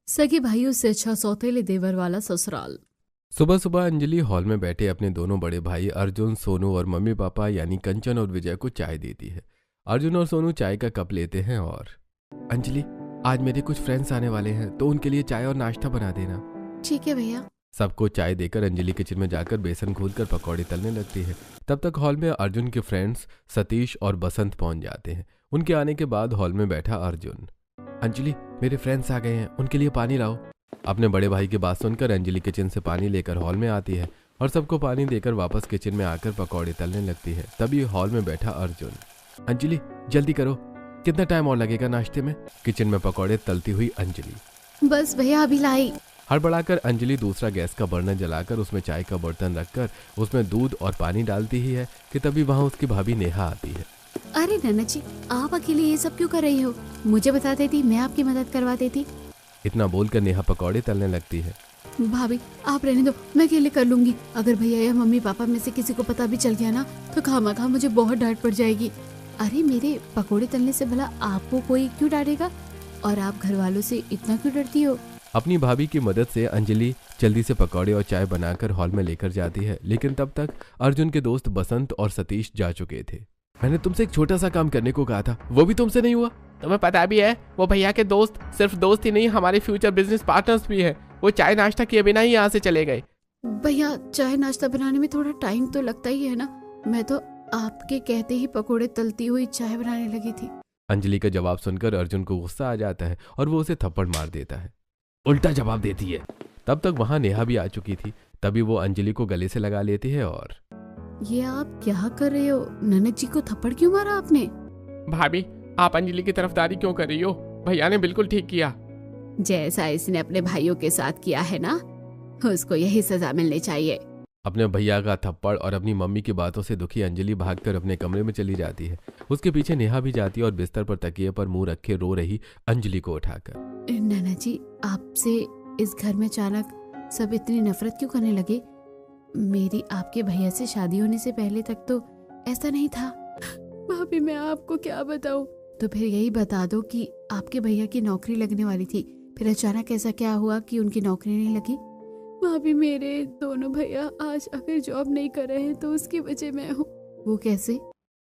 सगे भाइयों से अच्छा सौतेले देवर वाला ससुराल। सुबह सुबह अंजलि हॉल में बैठे अपने दोनों बड़े भाई अर्जुन, सोनू और मम्मी पापा यानी कंचन और विजय को चाय देती है। अर्जुन और सोनू चाय का कप लेते हैं और अंजलि, आज मेरे कुछ फ्रेंड्स आने वाले हैं तो उनके लिए चाय और नाश्ता बना देना। ठीक है भैया। सबको चाय देकर अंजलि किचन में जाकर बेसन घोलकर पकौड़े तलने लगती है। तब तक हॉल में अर्जुन के फ्रेंड्स सतीश और बसंत पहुंच जाते हैं। उनके आने के बाद हॉल में बैठा अर्जुन, अंजलि मेरे फ्रेंड्स आ गए हैं, उनके लिए पानी लाओ। अपने बड़े भाई की बात सुनकर अंजलि किचन से पानी लेकर हॉल में आती है और सबको पानी देकर वापस किचन में आकर पकौड़े तलने लगती है। तभी हॉल में बैठा अर्जुन, अंजलि जल्दी करो, कितना टाइम और लगेगा नाश्ते में? किचन में पकौड़े तलती हुई अंजलि, बस भैया अभी लाई। हड़बड़ाकर अंजलि दूसरा गैस का बर्नर जलाकर उसमें चाय का बर्तन रखकर उसमें दूध और पानी डालती ही है कि तभी वहाँ उसकी भाभी नेहा आती है। अरे नन्ना जी, आप अकेले ये सब क्यों कर रही हो? मुझे बता देती, मैं आपकी मदद करवा देती। इतना बोलकर नेहा पकौड़े तलने लगती है। भाभी आप रहने दो, मैं अकेले कर लूंगी। अगर भैया या मम्मी पापा में से किसी को पता भी चल गया ना तो खामखा मुझे बहुत डांट पड़ जाएगी। अरे मेरे पकौड़े तलने से भला आपको कोई क्यों डांटेगा? और आप घर वालों से इतना क्यों डरती हो? अपनी भाभी की मदद से अंजलि जल्दी से पकौड़े और चाय बनाकर हॉल में लेकर जाती है। लेकिन तब तक अर्जुन के दोस्त बसंत और सतीश जा चुके थे। मैंने तुमसे एक छोटा सा काम करने को कहा था, वो भी तुमसे नहीं हुआ। तुम्हें पता भी है वो भैया के दोस्त सिर्फ दोस्त ही नहीं, हमारे फ्यूचर बिजनेस पार्टनर्स भी है। वो चाय नाश्ता किए बिना ही यहाँ से चले गए। भैया चाय नाश्ता बनाने में थोड़ा टाइम तो लगता ही है ना। मैं तो आपके कहते ही पकोड़े तलती हुई चाय बनाने लगी थी। अंजलि का जवाब सुनकर अर्जुन को गुस्सा आ जाता है और वो उसे थप्पड़ मार देता है। उल्टा जवाब देती है। तब तक वहां नेहा भी आ चुकी थी। तभी वो अंजलि को गले से लगा लेती है और ये आप क्या कर रहे हो? ननद जी को थप्पड़ क्यों मारा आपने? भाभी आप अंजलि की तरफदारी क्यों कर रही हो? भैया ने बिल्कुल ठीक किया। जैसा इसने अपने भाइयों के साथ किया है ना, उसको यही सजा मिलनी चाहिए। अपने भैया का थप्पड़ और अपनी मम्मी की बातों से दुखी अंजलि भागकर अपने कमरे में चली जाती है। उसके पीछे नेहा भी जाती है और बिस्तर पर तकिए पर मुंह रखे रो रही अंजलि को उठाकर, नैना जी आपसे इस घर में अचानक सब इतनी नफरत क्यों करने लगे? मेरी आपके भैया से शादी होने से पहले तक तो ऐसा नहीं था। भाभी मैं आपको क्या बताऊं? तो फिर यही बता दो कि आपके भैया की नौकरी लगने वाली थी, फिर अचानक ऐसा क्या हुआ कि उनकी नौकरी नहीं लगी? भाभी मेरे दोनों भैया आज अगर जॉब नहीं कर रहे हैं तो उसकी वजह मैं हूँ। वो कैसे?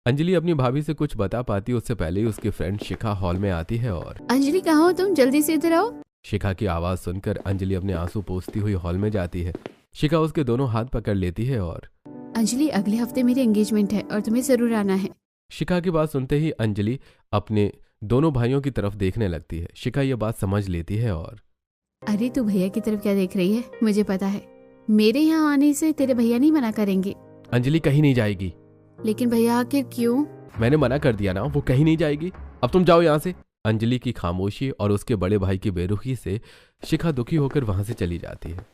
अंजलि अपनी भाभी से कुछ बता पाती उससे पहले ही उसकी फ्रेंड शिखा हॉल में आती है और अंजलि कहाँ हो तुम? जल्दी से इधर आओ। शिखा की आवाज सुनकर अंजलि अपने आंसू पोंछती हुई हॉल में जाती है। शिखा उसके दोनों हाथ पकड़ लेती है और अंजलि अगले हफ्ते मेरी एंगेजमेंट है और तुम्हें जरूर आना है। शिखा की बात सुनते ही अंजलि अपने दोनों भाइयों की तरफ देखने लगती है। शिखा ये बात समझ लेती है और अरे तू भैया की तरफ क्या देख रही है? मुझे पता है मेरे यहाँ आने से तेरे भैया नहीं मना करेंगे। अंजलि कहीं नहीं जाएगी। लेकिन भैया आखिर क्यों? मैंने मना कर दिया ना, वो कहीं नहीं जाएगी। अब तुम जाओ यहाँ से। अंजलि की खामोशी और उसके बड़े भाई की बेरुखी से शिखा दुखी होकर वहां से चली जाती है।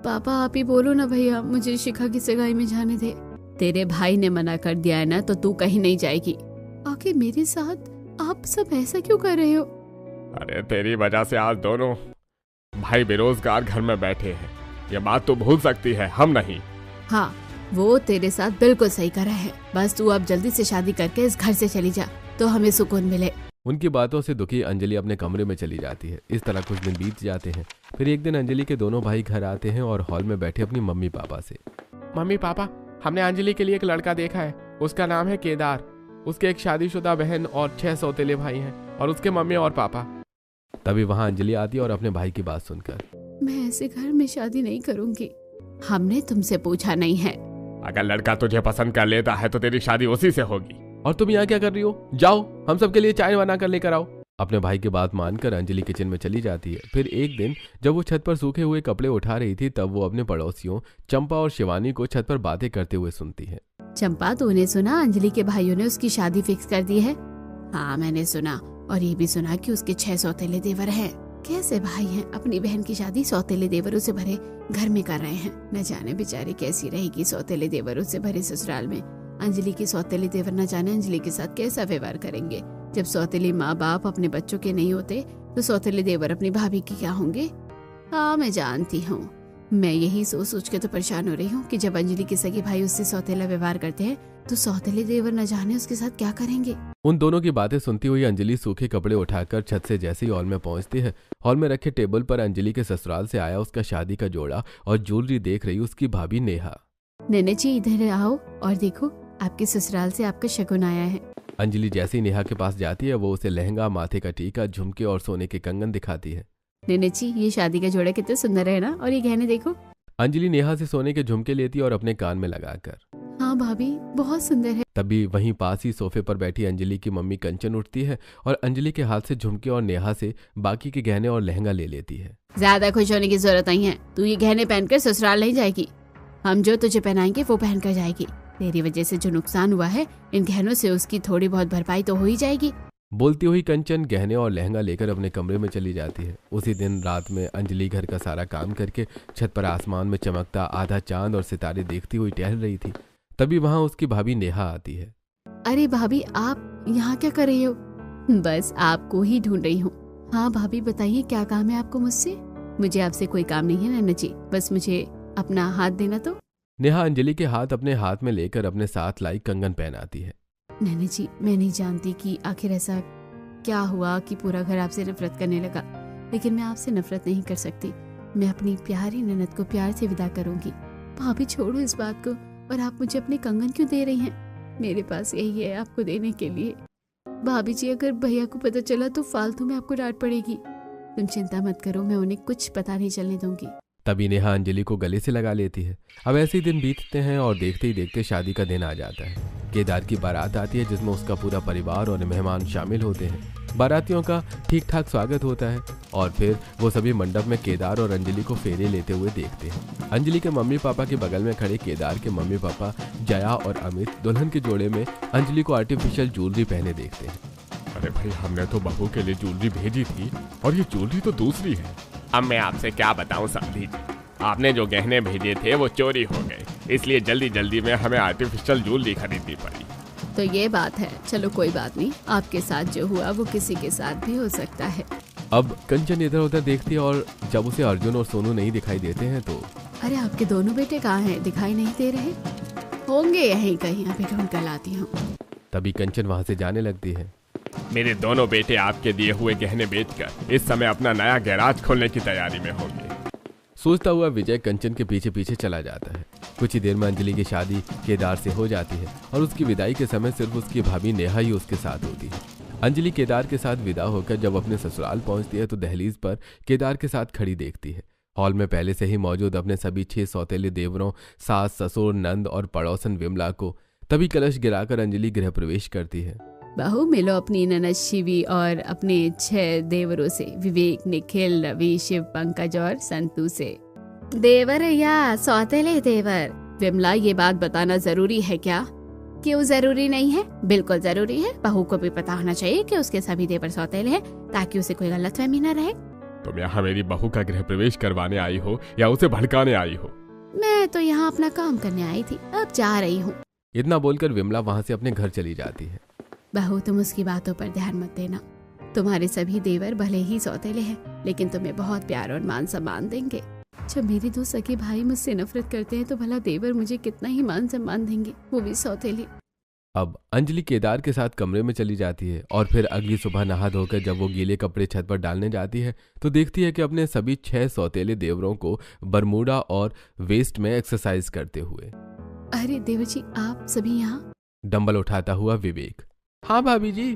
पापा आप ही बोलो ना भैया, मुझे शिखा की सगाई में जाने दे। तेरे भाई ने मना कर दिया है ना तो तू कहीं नहीं जाएगी। आखिर मेरे साथ आप सब ऐसा क्यों कर रहे हो? अरे तेरी वजह से आज दोनों भाई बेरोजगार घर में बैठे हैं। ये बात तो भूल सकती है, हम नहीं। हाँ वो तेरे साथ बिल्कुल सही कर रहा है। बस तू अब जल्दी से शादी करके इस घर से चली जा तो हमें सुकून मिले। उनकी बातों से दुखी अंजलि अपने कमरे में चली जाती है। इस तरह कुछ दिन बीत जाते हैं। फिर एक दिन अंजलि के दोनों भाई घर आते हैं और हॉल में बैठे अपनी मम्मी पापा से, मम्मी पापा हमने अंजलि के लिए एक लड़का देखा है, उसका नाम है केदार। उसके एक शादीशुदा बहन और 6 सौतेले भाई हैं और उसके मम्मी और पापा। तभी वहां अंजलि आती है और अपने भाई की बात सुनकर, मैं ऐसे घर में शादी नहीं करूंगी। हमने तुमसे पूछा नहीं है। अगर लड़का तुझे पसंद कर लेता है तो तेरी शादी उसी से होगी। और तुम यहाँ क्या कर रही हो? जाओ हम सबके लिए चाय बना कर लेकर आओ। अपने भाई की बात मानकर अंजलि किचन में चली जाती है। फिर एक दिन जब वो छत पर सूखे हुए कपड़े उठा रही थी तब वो अपने पड़ोसियों चंपा और शिवानी को छत पर बातें करते हुए सुनती है। चंपा तूने सुना अंजलि के भाइयों ने उसकी शादी फिक्स कर दी है? हाँ मैंने सुना, और ये भी सुना कि उसके 6 सौतेले देवर हैं। कैसे भाई हैं, अपनी बहन की शादी सौतेले देवरों से भरे घर में कर रहे हैं। न जाने बेचारी कैसी रहेगी सौतेले देवरों से भरे ससुराल में। अंजलि के सौतेले देवर न जाने अंजलि के साथ कैसा व्यवहार करेंगे। जब सौतेली माँ बाप अपने बच्चों के नहीं होते तो सौतेले देवर अपनी भाभी के क्या होंगे? हाँ मैं जानती हूँ, मैं यही सोच सोच के तो परेशान हो रही हूँ कि जब अंजलि के सगे भाई उससे सौतेला व्यवहार करते हैं तो सौतेले देवर न जाने उसके साथ क्या करेंगे। उन दोनों की बातें सुनती हुई अंजलि सूखे कपड़े उठाकर छत से जैसे ही हॉल में पहुंचती है, हॉल में रखे टेबल पर अंजलि के ससुराल से आया उसका शादी का जोड़ा और ज्वेलरी देख रही उसकी भाभी नेहा। नैना जी इधर आओ और देखो, आपके ससुराल से आपका शगुन आया है। अंजलि जैसे ही नेहा के पास जाती है वो उसे लहंगा, माथे का टीका, झुमके और सोने के कंगन दिखाती है। नैना जी ये शादी का जोड़ा कितना सुंदर है ना, और ये गहने देखो। अंजलि नेहा से सोने के झुमके लेती है और अपने कान में लगाकर। हाँ भाभी बहुत सुंदर है। तभी वहीं पास ही सोफे पर बैठी अंजलि की मम्मी कंचन उठती है और अंजलि के हाथ से झुमके और नेहा से बाकी के गहने और लहंगा ले लेती है। ज्यादा खुश होने की जरूरत नहीं है, तू ये गहने पहनकर ससुराल नहीं जाएगी। हम जो तुझे पहनाएंगे वो पहनकर जाएगी। तेरी वजह से जो नुकसान हुआ है इन गहनों से उसकी थोड़ी बहुत भरपाई तो हो ही जाएगी। बोलती हुई कंचन गहने और लहंगा लेकर अपने कमरे में चली जाती है। उसी दिन रात में अंजलि घर का सारा काम करके छत पर आसमान में चमकता आधा चांद और सितारे देखती हुई टहल रही थी। तभी वहां उसकी भाभी नेहा आती है। अरे भाभी आप यहाँ क्या कर रही हो? बस आपको ही ढूंढ रही हूँ। हाँ भाभी बताइए क्या काम है आपको मुझसे? मुझे आपसे कोई काम नहीं है नैना जी, बस मुझे अपना हाथ देना तो। नेहा अंजलि के हाथ अपने हाथ में लेकर अपने साथ लाई कंगन पहनाती है। नैना जी मैं नहीं जानती कि आखिर ऐसा क्या हुआ कि पूरा घर आपसे नफरत करने लगा, लेकिन मैं आपसे नफरत नहीं कर सकती। मैं अपनी प्यारी ननद को प्यार से विदा करूंगी। भाभी छोड़ो इस बात को, और आप मुझे अपने कंगन क्यों दे रही हैं? मेरे पास यही है आपको देने के लिए। भाभी जी अगर भैया को पता चला तो फालतू में आपको डांट पड़ेगी। तुम चिंता मत करो, मैं उन्हें कुछ पता नहीं चलने दूंगी। तभी नेहा अंजलि को गले से लगा लेती है। अब ऐसे ही दिन बीतते हैं और देखते ही देखते शादी का दिन आ जाता है। केदार की बारात आती है जिसमें उसका पूरा परिवार और मेहमान शामिल होते हैं। बारातियों का ठीक ठाक स्वागत होता है और फिर वो सभी मंडप में केदार और अंजलि को फेरे लेते हुए देखते हैं। अंजलि के मम्मी पापा के बगल में खड़े केदार के मम्मी पापा जया और अमित दुल्हन के जोड़े में अंजलि को आर्टिफिशियल ज्वेलरी पहने देखते हैं। अरे भाई हमने तो बहू के लिए ज्वेलरी भेजी थी और ये ज्वेलरी तो दूसरी है। अब मैं आपसे क्या बताऊं समधी जी, आपने जो गहने भेजे थे वो चोरी हो गए, इसलिए जल्दी जल्दी में हमें आर्टिफिशियल ज्वेलरी खरीदनी पड़ी। तो ये बात है, चलो कोई बात नहीं, आपके साथ जो हुआ वो किसी के साथ भी हो सकता है। अब कंचन इधर उधर देखती है और जब उसे अर्जुन और सोनू नहीं दिखाई देते हैं तो अरे आपके दोनों बेटे कहाँ हैं? दिखाई नहीं दे रहे। होंगे यहीं कहीं, अभी ढूंढ कर लाती हूँ। तभी कंचन वहां से जाने लगती है। मेरे दोनों बेटे आपके दिए हुए गहने बेचकर इस समय अपना नया गैराज खोलने की तैयारी में होंगे। सोचता हुआ विजय कंचन के पीछे पीछे चला जाता है। कुछ ही देर में अंजलि की शादी केदार से हो जाती है और उसकी विदाई के समय सिर्फ उसकी भाभी नेहा ही उसके साथ होती है। अंजलि केदार के साथ विदा होकर जब अपने ससुराल पहुंचती है तो दहलीज पर केदार के साथ खड़ी देखती है। हॉल में पहले से ही मौजूद अपने सभी 6 सौतेले देवरों, सास, ससुर, नंद और पड़ोसन विमला को तभी कलश गिराकर अंजलि गृह प्रवेश करती है। बहू मिलो अपनी ननद शिवी और अपने 6 देवरों से, विवेक, निखिल, रवि, शिव, पंकज और संतू से। देवर या सौतेले देवर? विमला ये बात बताना जरूरी है क्या? क्यों जरूरी नहीं है? बिल्कुल जरूरी है। बहू को भी पता होना चाहिए कि उसके सभी देवर सौतेले हैं, ताकि उसे कोई गलतफहमी न रहे। तुम यहाँ मेरी बहू का गृह प्रवेश करवाने आई हो या उसे भड़काने आई हो? मैं तो यहाँ अपना काम करने आई थी, अब जा रही हूँ। इतना बोलकर विमला वहां से अपने घर चली जाती है। बहू तुम उसकी बातों पर ध्यान मत देना। तुम्हारे सभी देवर भले ही सौतेले हैं, लेकिन तुम्हें बहुत प्यार और मान सम्मान देंगे। जब मेरे 2 सगे भाई मुझसे नफरत करते हैं तो भला देवर मुझे कितना ही मान सम्मान देंगे, वो भी सौतेले। अब अंजलि केदार के साथ कमरे में चली जाती है और फिर अगली सुबह नहा धोकर जब वो गीले कपड़े छत पर डालने जाती है तो देखती है कि अपने सभी 6 सौतेले देवरों को बरमूडा और वेस्ट में एक्सरसाइज करते हुए। अरे देवर जी आप सभी यहाँ? डंबल उठाता हुआ विवेक। हाँ भाभी जी,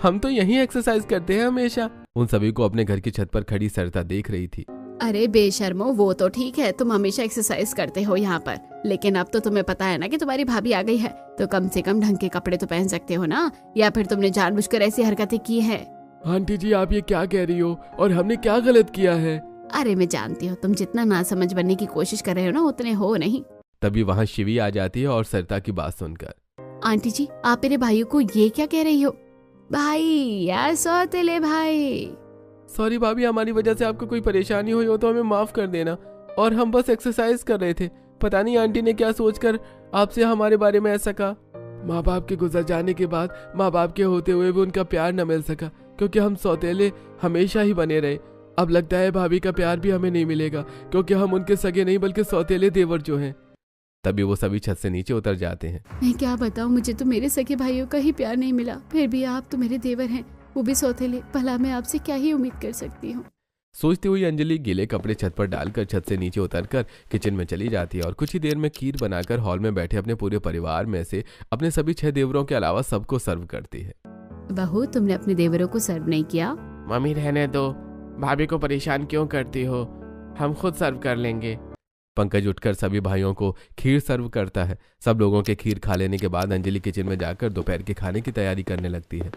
हम तो यहीं एक्सरसाइज करते हैं हमेशा। उन सभी को अपने घर की छत पर खड़ी सरिता देख रही थी। अरे बेशर्मो, वो तो ठीक है, तुम हमेशा एक्सरसाइज करते हो यहाँ पर, लेकिन अब तो तुम्हें पता है ना कि तुम्हारी भाभी आ गई है, तो कम से कम ढंग के कपड़े तो पहन सकते हो ना, या फिर तुमने जानबूझकर ऐसी हरकतें की है? आंटी जी आप ये क्या कह रही हो, और हमने क्या गलत किया है? अरे मैं जानती हूँ तुम जितना नासमझ बनने की कोशिश कर रहे हो ना, उतने हो नहीं। तभी वहाँ शिवी आ जाती है और सरिता की बात सुनकर। आंटी जी आप मेरे भाइयों को ये क्या कह रही हो? भाई या सौतेले भाई? सॉरी भाभी, हमारी वजह से आपको कोई परेशानी हुई हो तो हमें माफ कर देना, और हम बस एक्सरसाइज कर रहे थे। पता नहीं आंटी ने क्या सोचकर आपसे हमारे बारे में ऐसा कहा। माँ बाप के गुजर जाने के बाद माँ बाप के होते हुए भी उनका प्यार न मिल सका, क्योंकि हम सौतेले हमेशा ही बने रहे। अब लगता है भाभी का प्यार भी हमें नहीं मिलेगा, क्योंकि हम उनके सगे नहीं बल्कि सौतेले देवर जो हैं। तभी वो सभी छत से नीचे उतर जाते हैं। मैं क्या बताऊं, मुझे तो मेरे सगे भाइयों का ही प्यार नहीं मिला, फिर भी आप तो मेरे देवर हैं, वो भी सौतेले। भला मैं आपसे क्या ही उम्मीद कर सकती हूँ। सोचती हुई अंजलि गीले कपड़े छत पर डालकर छत से नीचे उतरकर किचन में चली जाती है और कुछ ही देर में खीर बनाकर हॉल में बैठे अपने पूरे परिवार में से अपने सभी 6 देवरों के अलावा सबको सर्व करती है। बहू, तुमने अपने देवरों को सर्व नहीं किया? मम्मी रहने दो, भाभी को परेशान क्यों करती हो, हम खुद सर्व कर लेंगे। पंकज उठकर सभी भाइयों को खीर सर्व करता है। सब लोगों के खीर खा लेने के बाद अंजलि किचन में जाकर दोपहर के खाने की तैयारी करने लगती है।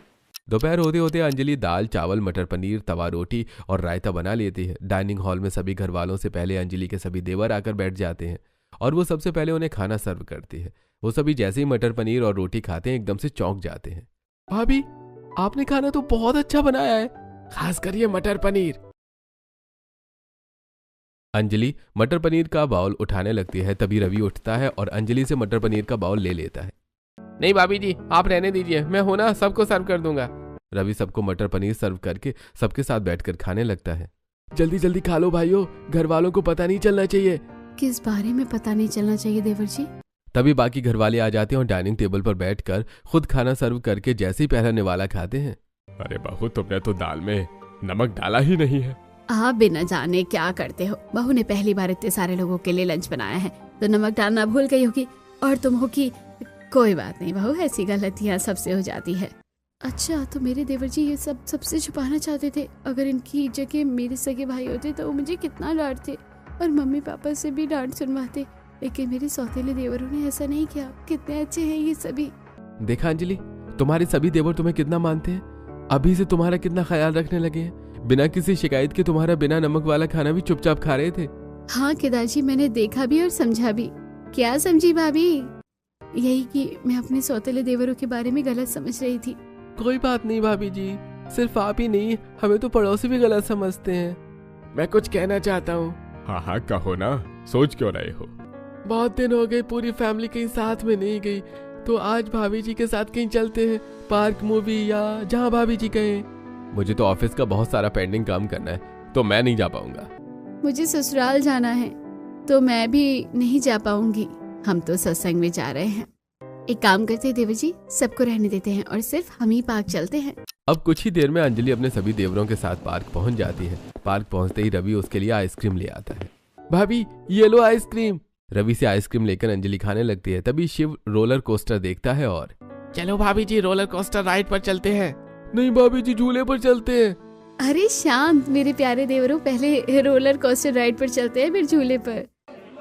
दोपहर होते होते अंजलि दाल, चावल, मटर पनीर, तवा रोटी और रायता बना लेती है। डाइनिंग हॉल में सभी घर वालों से पहले अंजलि के सभी देवर आकर बैठ जाते हैं और वो सबसे पहले उन्हें खाना सर्व करती है। वो सभी जैसे ही मटर पनीर और रोटी खाते हैं एकदम से चौंक जाते हैं। भाभी, आपने खाना तो बहुत अच्छा बनाया है, खासकर ये मटर पनीर। अंजलि मटर पनीर का बाउल उठाने लगती है। तभी रवि उठता है और अंजलि से मटर पनीर का बाउल ले लेता है। नहीं भाभी जी, आप रहने दीजिए, मैं हूं ना, सबको सर्व कर दूंगा। रवि सबको मटर पनीर सर्व करके सबके साथ बैठकर खाने लगता है। जल्दी जल्दी खा लो भाइयों, घर वालों को पता नहीं चलना चाहिए। किस बारे में पता नहीं चलना चाहिए देवर जी? तभी बाकी घर वाले आ जाते हैं और डाइनिंग टेबल पर बैठकर खुद खाना सर्व करके जैसे ही पहला निवाला खाते हैं। अरे बहू, तुमने तो दाल में नमक डाला ही नहीं है। आप बिना जाने क्या करते हो? बहू ने पहली बार इतने सारे लोगों के लिए लंच बनाया है तो नमक डालना भूल गई होगी, और तुम हो कि कोई बात नहीं बहू, ऐसी गलतियां सबसे हो जाती है। अच्छा, तो मेरे देवर जी ये सब सबसे छुपाना चाहते थे। अगर इनकी जगह मेरे सगे भाई होते तो वो मुझे कितना डांटते और मम्मी पापा से भी डांट सुनवाते, लेकिन मेरे सौतेले देवरों ने ऐसा नहीं किया। कितने अच्छे हैं ये सभी। देखा अंजलि, तुम्हारे सभी देवर तुम्हें कितना मानते हैं, अभी से तुम्हारा कितना ख्याल रखने लगे हैं। बिना किसी शिकायत के तुम्हारा बिना नमक वाला खाना भी चुपचाप खा रहे थे। हाँ केदार जी, मैंने देखा भी और समझा भी। क्या समझी भाभी? यही कि मैं अपने सौतेले देवरों के बारे में गलत समझ रही थी। कोई बात नहीं भाभी जी, सिर्फ आप ही नहीं, हमें तो पड़ोसी भी गलत समझते हैं। मैं कुछ कहना चाहता हूँ। हाँ हाँ कहो ना, सोच क्यों रहे हो? बहुत दिन हो गए पूरी फैमिली कहीं साथ में नहीं गई, तो आज भाभी जी के साथ कहीं चलते हैं, पार्क, मूवी या जहाँ भाभी जी कहें। मुझे तो ऑफिस का बहुत सारा पेंडिंग काम करना है, तो मैं नहीं जा पाऊंगा। मुझे ससुराल जाना है, तो मैं भी नहीं जा पाऊंगी। हम तो सत्संग में जा रहे हैं। एक काम करते हैं देवर जी, सबको रहने देते हैं और सिर्फ हम ही पार्क चलते हैं। अब कुछ ही देर में अंजलि अपने सभी देवरों के साथ पार्क पहुंच जाती है। पार्क पहुंचते ही रवि उसके लिए आइसक्रीम ले आता है। भाभी, ये लो आइसक्रीम। रवि से आइसक्रीम लेकर अंजलि खाने लगती है। तभी शिव रोलर कोस्टर देखता है और चलो भाभी जी, रोलर कोस्टर राइड पर चलते हैं। नहीं भाभी जी, झूले पर चलते हैं। अरे शांत मेरे प्यारे देवरों, पहले रोलर कोस्टर राइड पर चलते हैं, फिर झूले पर।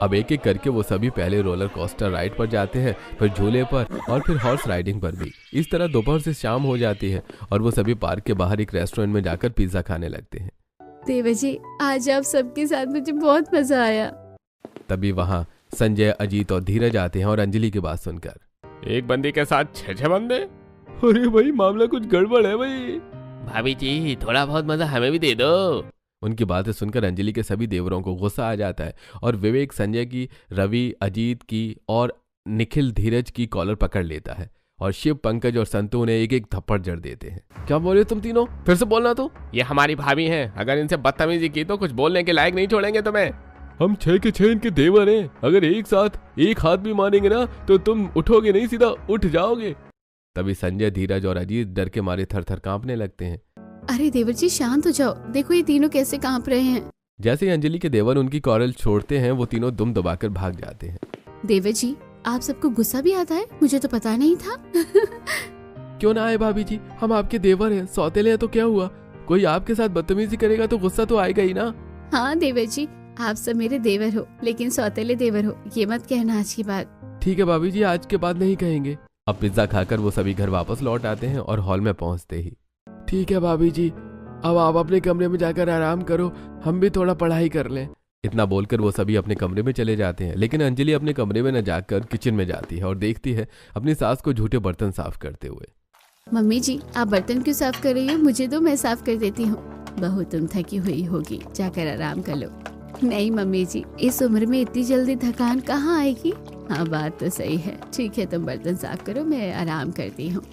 अब एक एक करके वो सभी पहले रोलर कोस्टर राइड पर जाते हैं, फिर झूले पर और फिर हॉर्स राइडिंग पर भी। इस तरह दोपहर से शाम हो जाती है और वो सभी पार्क के बाहर एक रेस्टोरेंट में जाकर पिज्जा खाने लगते हैं। देवर जी, आज आप सबके साथ मुझे बहुत मजा आया। तभी वहाँ संजय, अजीत और धीरज आते हैं और अंजलि की बात सुनकर, एक बंदी के साथ 6 बंदे? अरे भाई, मामला कुछ गड़बड़ है भाई। भाभी जी, थोड़ा बहुत मजा हमें भी दे दो। उनकी बातें सुनकर अंजलि के सभी देवरों को गुस्सा आ जाता है और विवेक संजय की, रवि, अजीत की और निखिल धीरज की कॉलर पकड़ लेता है और शिव, पंकज और संतू उन्हें एक एक थप्पड़ जड़ देते हैं। क्या बोले तुम तीनों? फिर से बोलना। तो ये हमारी भाभी हैं, अगर इनसे बदतमीजी की तो कुछ बोलने के लायक नहीं छोड़ेंगे तुम्हें। हम 6 के 6 इनके देवर हैं, अगर एक साथ एक हाथ भी मानेंगे ना तो तुम उठोगे नहीं, सीधा उठ जाओगे। तभी संजय, धीरज और अजीत डर के मारे थर थर कांपने लगते हैं। अरे देवर जी, शांत हो जाओ, देखो ये तीनों कैसे कांप रहे हैं। जैसे ही अंजलि के देवर उनकी कॉरल छोड़ते हैं, वो तीनों दुम दबाकर भाग जाते हैं। देवर जी, आप सबको गुस्सा भी आता है? मुझे तो पता नहीं था। क्यों ना आए भाभी जी, हम आपके देवर हैं, सौतेले हैं तो क्या हुआ? कोई आपके साथ बदतमीजी करेगा तो गुस्सा तो आएगा ही ना। हाँ देवर जी, आप सब मेरे देवर हो, लेकिन सौतेले देवर हो, ये मत कहना आज की बात। ठीक है भाभी जी, आज के बाद नहीं कहेंगे। अब पिज्जा खाकर वो सभी घर वापस लौट आते हैं और हॉल में पहुंचते ही, ठीक है भाभी जी, अब आप अपने कमरे में जाकर आराम करो, हम भी थोड़ा पढ़ाई कर लें। इतना बोलकर वो सभी अपने कमरे में चले जाते हैं, लेकिन अंजलि अपने कमरे में न जाकर किचन में जाती है और देखती है अपनी सास को झूठे बर्तन साफ करते हुए। मम्मी जी, आप बर्तन क्यों साफ कर रही हो? मुझे दो, मैं साफ कर देती हूँ। बहू, तुम थकी हुई होगी, जाकर आराम कर लो। नहीं मम्मी जी, इस उम्र में इतनी जल्दी थकान कहाँ आएगी। हाँ बात तो सही है, ठीक है तुम बर्तन साफ करो, मैं आराम करती हूँ।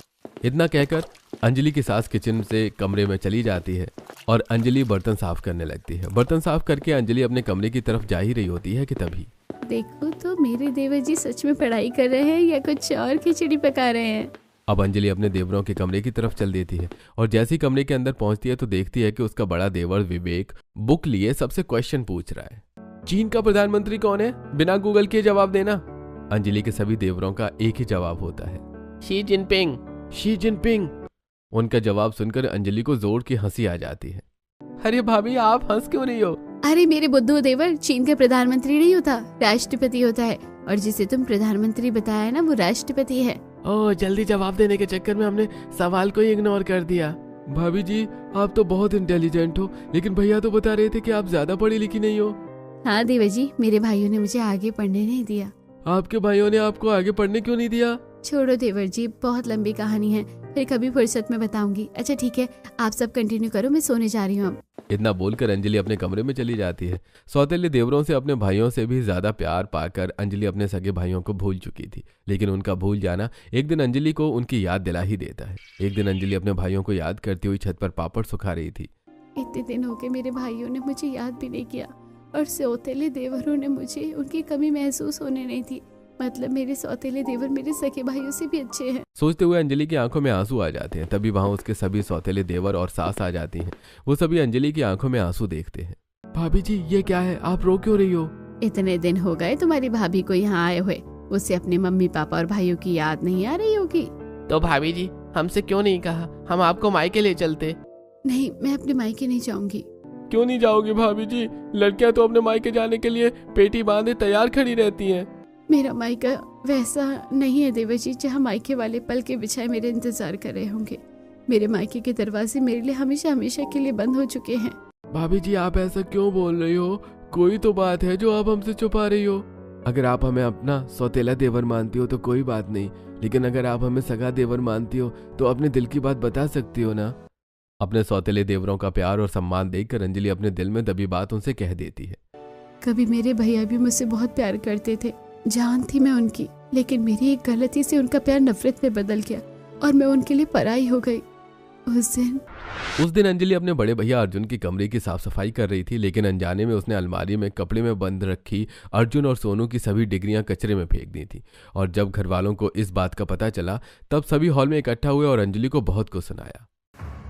इतना कहकर अंजलि की सास किचन से कमरे में चली जाती है और अंजलि बर्तन साफ करने लगती है। बर्तन साफ करके अंजलि अपने कमरे की तरफ जा ही रही होती है कि तभी देखो तो मेरे देवर जी सच में पढ़ाई कर रहे हैं या कुछ और खिचड़ी पका रहे हैं। अब अंजलि अपने देवरों के कमरे की तरफ चल देती है और जैसे ही कमरे के अंदर पहुंचती है तो देखती है कि उसका बड़ा देवर विवेक बुक लिए सबसे क्वेश्चन पूछ रहा है। चीन का प्रधानमंत्री कौन है? बिना गूगल के जवाब देना। अंजलि के सभी देवरों का एक ही जवाब होता है, शी जिनपिंग। Xi Jinping. उनका जवाब सुनकर अंजलि को जोर की हंसी आ जाती है। अरे भाभी आप हंस क्यों रही हो? अरे मेरे बुद्धू देवर, चीन का प्रधानमंत्री नहीं होता, राष्ट्रपति होता है, और जिसे तुम प्रधानमंत्री बताया ना वो राष्ट्रपति है। ओह, जल्दी जवाब देने के चक्कर में हमने सवाल को ही इग्नोर कर दिया। भाभी जी आप तो बहुत इंटेलिजेंट हो, लेकिन भैया तो बता रहे थे कि आप ज्यादा पढ़ी लिखी नहीं हो। हाँ देवर जी, मेरे भाइयों ने मुझे आगे पढ़ने नहीं दिया। आपके भाइयों ने आपको आगे पढ़ने क्यों नहीं दिया? छोड़ो देवर जी, बहुत लंबी कहानी है, फिर कभी फुर्सत में बताऊंगी। अच्छा ठीक है, आप सब कंटिन्यू करो, मैं सोने जा रही हूँ अब। इतना बोलकर अंजलि अपने कमरे में चली जाती है। सौतेले देवरों से अपने भाइयों से भी ज्यादा प्यार पाकर अंजलि अपने सगे भाइयों को भूल चुकी थी, लेकिन उनका भूल जाना एक दिन अंजलि को उनकी याद दिला ही देता है। एक दिन अंजलि अपने भाइयों को याद करती हुई छत पर पापड़ सुखा रही थी। इतने दिन हो गए मेरे भाइयों ने मुझे याद भी नहीं किया, और सौतेले देवरों ने मुझे उनकी कमी महसूस होने नहीं थी। मतलब मेरे सौतेले देवर मेरे सगे भाइयों से भी अच्छे हैं। सोचते हुए अंजलि की आंखों में आंसू आ जाते हैं। तभी वहां उसके सभी सौतेले देवर और सास आ जाती हैं। वो सभी अंजलि की आंखों में आंसू देखते हैं। भाभी जी ये क्या है, आप रो क्यों रही हो? इतने दिन हो गए तुम्हारी भाभी को यहाँ आए हुए, उससे अपने मम्मी पापा और भाइयों की याद नहीं आ रही होगी? तो भाभी जी हमसे क्यों नहीं कहा, हम आपको मायके ले चलते। नहीं, मैं अपने मायके नहीं जाऊंगी। क्यों नहीं जाओगी भाभी जी? लड़कियां तो अपने मायके जाने के लिए पेटी बांधे तैयार खड़ी रहती हैं। मेरा मायका वैसा नहीं है देवर जी, जहाँ मायके वाले पल के बिछाए मेरे इंतजार कर रहे होंगे। मेरे मायके के दरवाजे मेरे लिए हमेशा हमेशा के लिए बंद हो चुके हैं। भाभी जी आप ऐसा क्यों बोल रही हो? कोई तो बात है जो आप हमसे छुपा रही हो। अगर आप हमें अपना सौतेला देवर मानती हो तो कोई बात नहीं, लेकिन अगर आप हमें सगा देवर मानती हो तो अपने दिल की बात बता सकती हो ना। अपने सौतेले देवरों का प्यार और सम्मान देखकर अंजलि अपने दिल में दबी बात उनसे कह देती है। कभी मेरे भैया भी मुझसे बहुत प्यार करते थे, जान थी मैं उनकी, लेकिन मेरी एक गलती से उनका प्यार नफरत में बदल गया और मैं उनके लिए पराई हो गई। उस दिन अंजलि अपने बड़े भैया अर्जुन की कमरे की साफ सफाई कर रही थी, लेकिन अनजाने में उसने अलमारी में कपड़े में बंद रखी अर्जुन और सोनू की सभी डिग्रियां कचरे में फेंक दी थी। और जब घर वालों को इस बात का पता चला तब सभी हॉल में इकट्ठा हुए और अंजलि को बहुत कुछ सुनाया।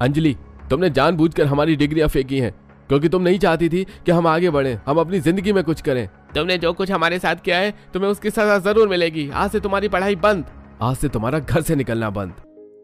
अंजलि तुमने जानबूझकर हमारी डिग्रियां फेंकी हैं क्योंकि तुम नहीं चाहती थी कि हम आगे बढ़ें, हम अपनी जिंदगी में कुछ करें। तुमने जो कुछ हमारे साथ किया है तुम्हें उसकी सजा जरूर मिलेगी। आज से तुम्हारी पढ़ाई बंद, आज से तुम्हारा घर से निकलना बंद।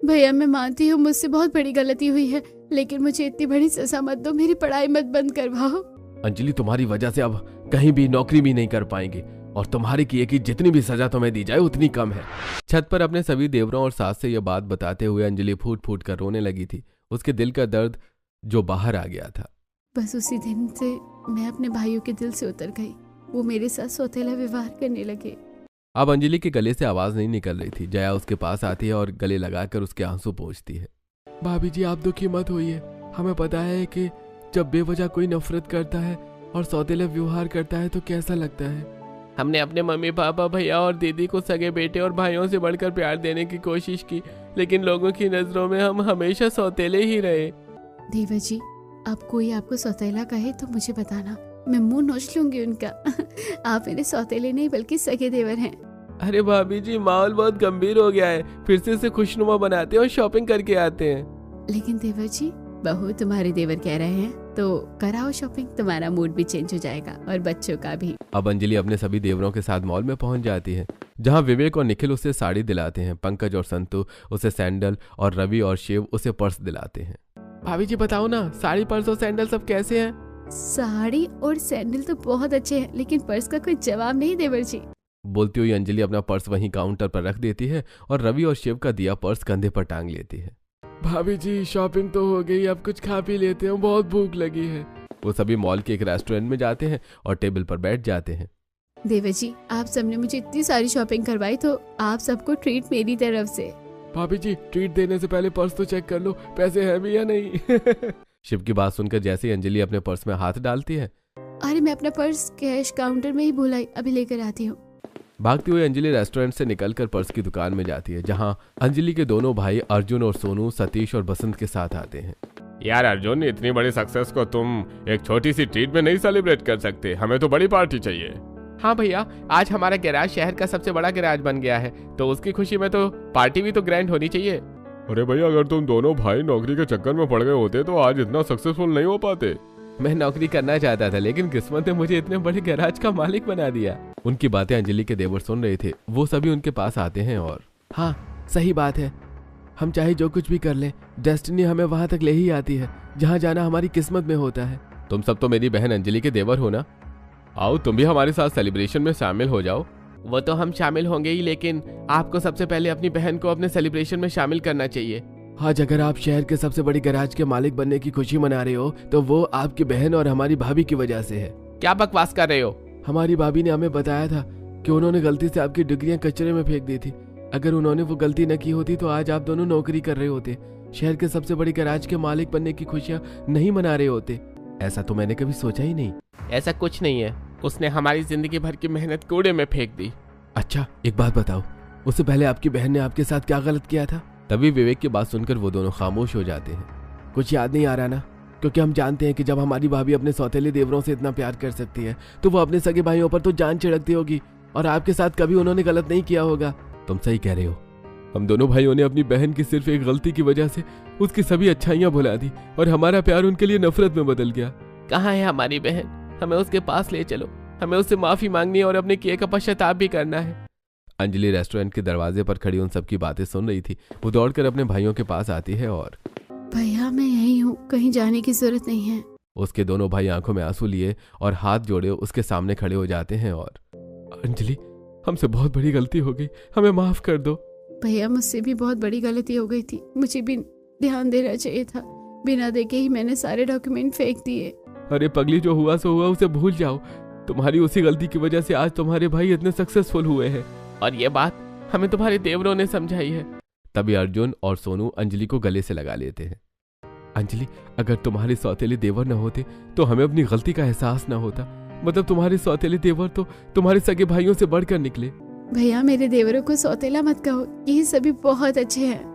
भैया मैं मानती हूँ मुझसे बहुत बड़ी गलती हुई है, लेकिन मुझे इतनी बड़ी सजा मत दो, मेरी पढ़ाई मत बंद करवाओ। अंजलि तुम्हारी वजह से अब कहीं भी नौकरी भी नहीं कर पाएंगे और तुम्हारी किए की जितनी भी सजा तुम्हें दी जाए उतनी कम है। छत पर अपने सभी देवरों और सास से यह बात बताते हुए अंजलि फूट फूट कर रोने लगी थी। उसके दिल का दर्द जो बाहर आ गया था। बस उसी दिन से मैं अपने भाइयों के दिल से उतर गई। वो मेरे साथ सौतेला व्यवहार करने लगे। अब अंजलि के गले से आवाज नहीं निकल रही थी। जया उसके पास आती है और गले लगाकर उसके आंसू पोंछती है। भाभी जी आप दुखी मत होइए, हमें पता है कि जब बेवजह कोई नफरत करता है और सौतेला व्यवहार करता है तो कैसा लगता है। हमने अपने मम्मी पापा भैया और दीदी को सगे बेटे और भाइयों से बढ़कर प्यार देने की कोशिश की, लेकिन लोगों की नजरों में हम हमेशा सौतेले ही रहे। देवर जी अब कोई आपको सौतेला कहे तो मुझे बताना, मैं मुंह नोच लूंगी उनका। आप मेरे सौतेले नहीं बल्कि सगे देवर हैं। अरे भाभी जी माहौल बहुत गंभीर हो गया है, फिर से इसे खुशनुमा बनाते हैं और शॉपिंग करके आते हैं। लेकिन देवर जी बहू तुम्हारे देवर कह रहे हैं तो कराओ शॉपिंग, तुम्हारा मूड भी चेंज हो जाएगा और बच्चों का भी। अब अंजलि अपने सभी देवरों के साथ मॉल में पहुंच जाती है, जहां विवेक और निखिल उसे साड़ी दिलाते हैं, पंकज और संतु उसे सैंडल और रवि और शिव उसे पर्स दिलाते हैं। भाभी जी बताओ ना, साड़ी पर्स और सैंडल सब कैसे हैं? साड़ी और सैंडल तो बहुत अच्छे हैं, लेकिन पर्स का कोई जवाब नहीं देवर जी। बोलती हुई अंजलि अपना पर्स वहीं काउंटर पर रख देती है और रवि और शिव का दिया पर्स कंधे पर टांग लेती है। भाभी जी शॉपिंग तो हो गई, अब कुछ खा पी लेते हैं, बहुत भूख लगी है। वो सभी मॉल के एक रेस्टोरेंट में जाते हैं और टेबल पर बैठ जाते हैं। देवर जी आप सबने मुझे इतनी सारी शॉपिंग करवाई तो आप सबको ट्रीट मेरी तरफ से। भाभी जी ट्रीट देने से पहले पर्स तो चेक कर लो, पैसे हैं भी या नहीं। शिव की बात सुनकर जैसे ही अंजलि अपने पर्स में हाथ डालती है, अरे मैं अपना पर्स कैश काउंटर में ही भूल आई, अभी लेकर आती हूँ। भागती हुई अंजलि रेस्टोरेंट से निकलकर पर्स की दुकान में जाती है, जहां अंजलि के दोनों भाई अर्जुन और सोनू सतीश और बसंत के साथ आते हैं। यार अर्जुन, इतनी बड़ी सक्सेस को तुम एक छोटी सी ट्रीट में नहीं सेलिब्रेट कर सकते, हमें तो बड़ी पार्टी चाहिए। हाँ भैया, आज हमारा गैराज शहर का सबसे बड़ा गैराज बन गया है, तो उसकी खुशी में तो पार्टी भी तो ग्रैंड होनी चाहिए। अरे भैया, अगर तुम दोनों भाई नौकरी के चक्कर में पड़ गए होते तो आज इतना सक्सेसफुल नहीं हो पाते। मैं नौकरी करना चाहता था, लेकिन किस्मत ने मुझे इतने बड़े गैराज का मालिक बना दिया। उनकी बातें अंजलि के देवर सुन रहे थे। वो सभी उनके पास आते हैं और हाँ, सही बात है, हम चाहे जो कुछ भी कर लें, डेस्टिनी हमें वहां तक ले ही आती है जहां जाना हमारी किस्मत में होता है। तुम सब तो मेरी बहन अंजलि के देवर हो ना, आओ तुम भी हमारे साथ सेलिब्रेशन में शामिल हो जाओ। वो तो हम शामिल होंगे ही, लेकिन आपको सबसे पहले अपनी बहन को अपने सेलिब्रेशन में शामिल करना चाहिए। आज अगर आप शहर के सबसे बड़ी गैराज के मालिक बनने की खुशी मना रहे हो तो वो आपकी बहन और हमारी भाभी की वजह से है। क्या बकवास कर रहे हो? हमारी भाभी ने हमें बताया था कि उन्होंने गलती से आपकी डिग्रियां कचरे में फेंक दी थी। अगर उन्होंने वो गलती न की होती तो आज आप दोनों नौकरी कर रहे होते, शहर के सबसे बड़ी गैराज के मालिक बनने की खुशियां नहीं मना रहे होते। ऐसा तो मैंने कभी सोचा ही नहीं। ऐसा कुछ नहीं है, उसने हमारी जिंदगी भर की मेहनत कूड़े में फेंक दी। अच्छा एक बात बताओ, उससे पहले आपकी बहन ने आपके साथ क्या गलत किया था? तभी विवेक की बात सुनकर वो दोनों खामोश हो जाते हैं। कुछ याद नहीं आ रहा ना? क्योंकि हम जानते हैं कि जब हमारी भाभी अपने सौतेले देवरों से इतना प्यार कर सकती है तो वो अपने सगे भाइयों पर तो जान छिड़कती होगी, और आपके साथ कभी उन्होंने गलत नहीं किया होगा। तुम सही कह रहे हो, हम दोनों भाइयों ने अपनी बहन की सिर्फ एक गलती की वजह से उसकी सभी अच्छाइयां भुला दी और हमारा प्यार उनके लिए नफरत में बदल गया। कहाँ है हमारी बहन? हमें उसके पास ले चलो, हमें उससे माफी मांगनी है और अपने किए का पश्चाताप भी करना है। अंजलि रेस्टोरेंट के दरवाजे पर खड़ी उन सबकी बातें सुन रही थी। वो दौड़कर अपने भाइयों के पास आती है और भैया मैं यही हूँ, कहीं जाने की जरूरत नहीं है। उसके दोनों भाई आंखों में आंसू लिए और हाथ जोड़े उसके सामने खड़े हो जाते हैं और अंजलि, हमसे बहुत बड़ी गलती हो गई, हमें माफ कर दो। भैया मुझसे भी बहुत बड़ी गलती हो गई थी, मुझे भी ध्यान देना चाहिए था, बिना देखे ही मैंने सारे डॉक्यूमेंट फेंक दिए। अरे पगली, जो हुआ सो हुआ, उसे भूल जाओ। तुम्हारी उसी गलती की वजह से आज तुम्हारे भाई इतने सक्सेसफुल हुए हैं, और ये बात हमें तुम्हारे देवरों ने समझाई है। तभी अर्जुन और सोनू अंजलि को गले से लगा लेते हैं। अंजलि, अगर तुम्हारे सौतेले देवर न होते तो हमें अपनी गलती का एहसास न होता। मतलब तुम्हारे सौतेले देवर तो तुम्हारे सगे भाइयों से बढ़कर निकले। भैया मेरे देवरों को सौतेला मत कहो, ये सभी बहुत अच्छे हैं।